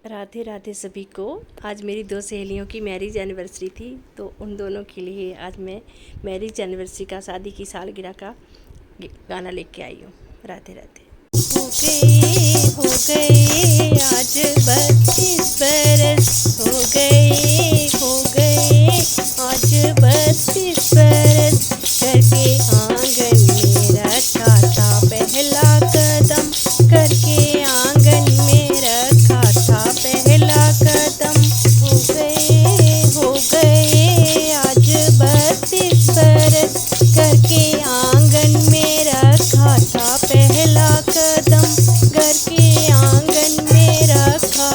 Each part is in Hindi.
राधे राधे सभी को। आज मेरी दो सहेलियों की मैरिज एनिवर्सरी थी, तो उन दोनों के लिए आज मैं मैरिज एनिवर्सरी का, शादी की सालगिरह का गाना लेके आई हूँ। राधे राधे। हो गए आज 32 बरस, हो गए आज 32 बरस, करके आंगन में रखा था पहला कदम, करके आंगन में रखा था पहला कदम। हो गए आज 32 बरस, करके आंगन में रखा था पहला कदम, घर के आंगन में रखा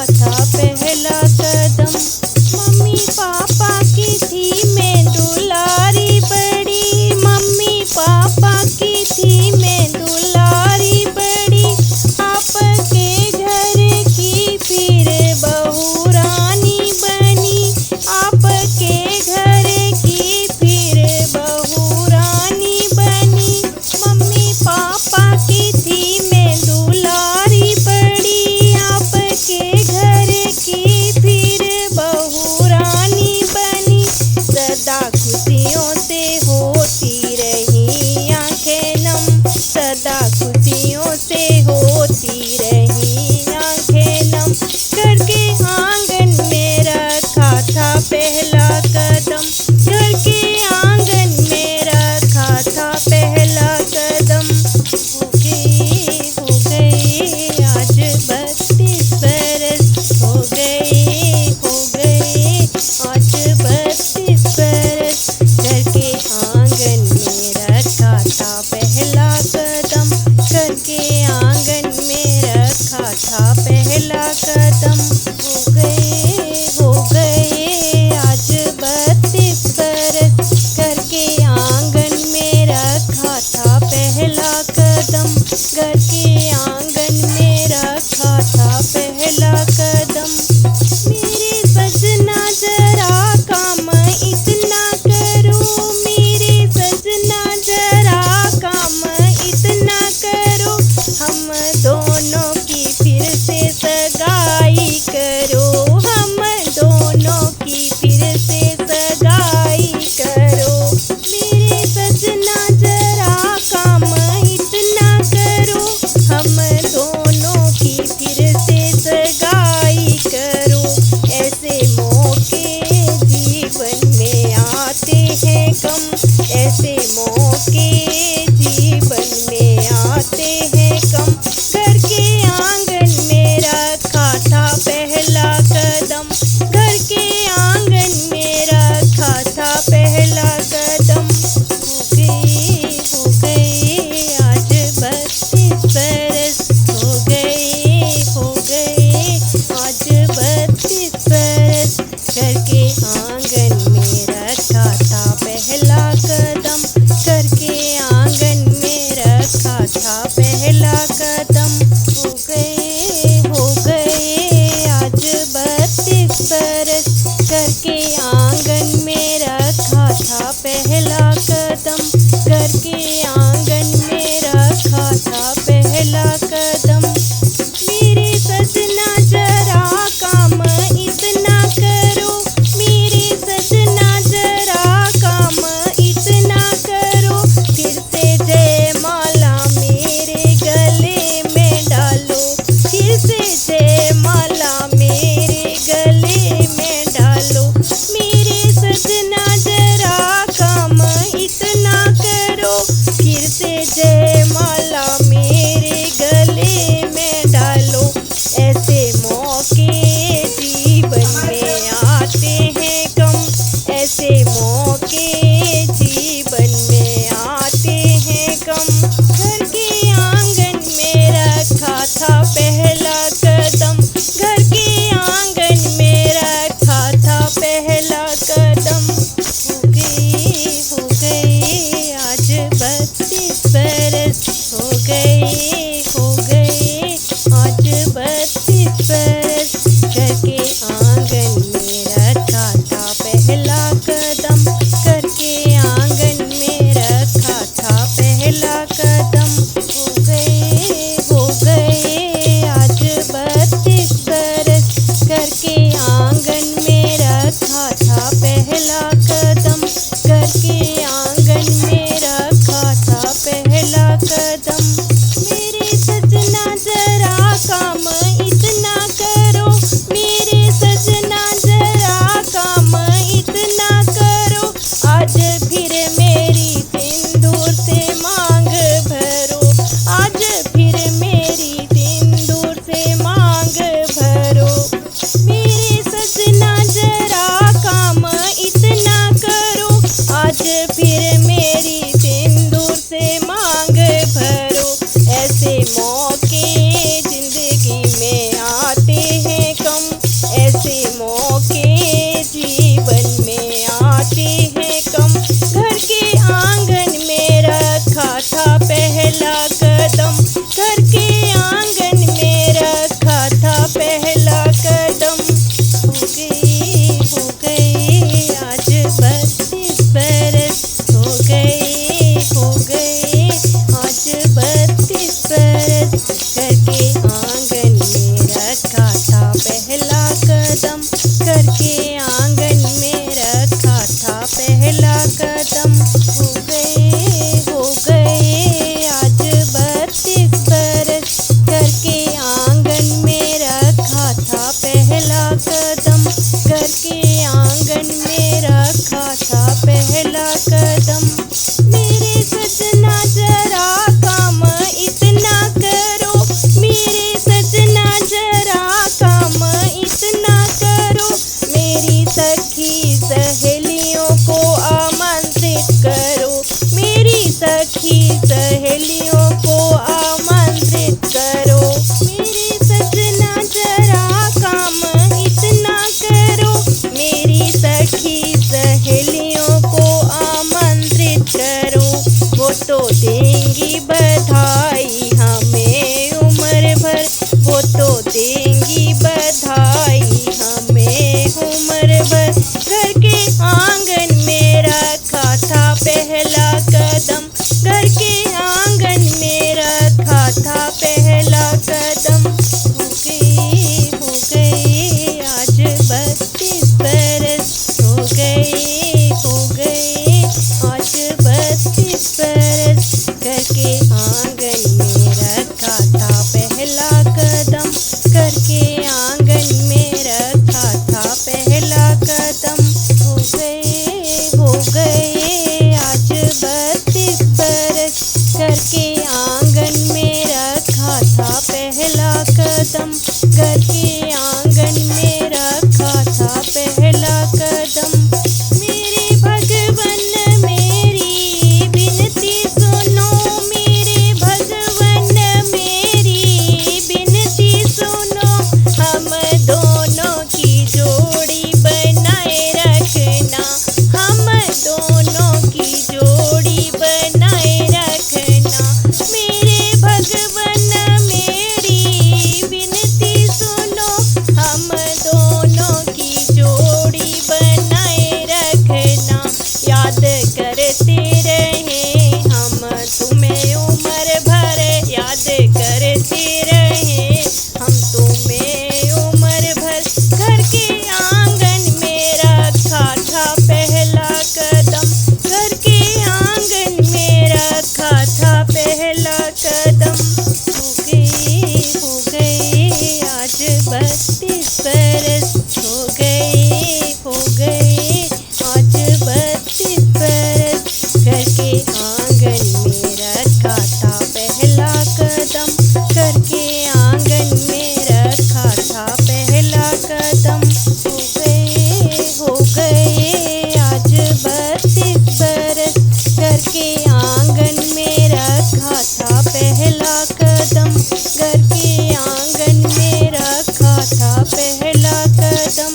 पहला कदम।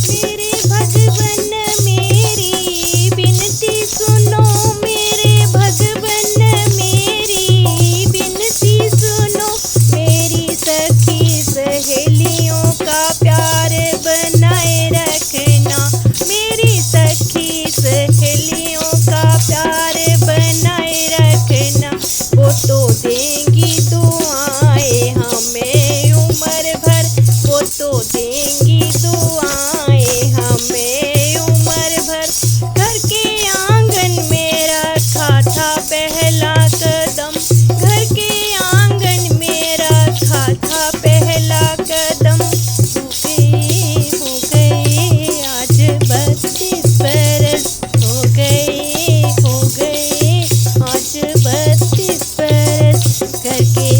मेरे भगवन मेरी विनती सुनो, मेरे भगवन मेरी विनती सुनो। मेरी सखी सहेलियों का प्यार बनाए रखना, मेरी सखी सहेलियों का प्यार बनाए रखना। वो तो देंगी दुआएं हमें उम्र भर, वो तो देंगी दुआएं हमें उम्र भर। घर के आंगन में रखा था पहला कदम, घर के आंगन में रखा था पहला कदम। हो गए आज 32 बरस, हो गए आज 32 बरस। घर के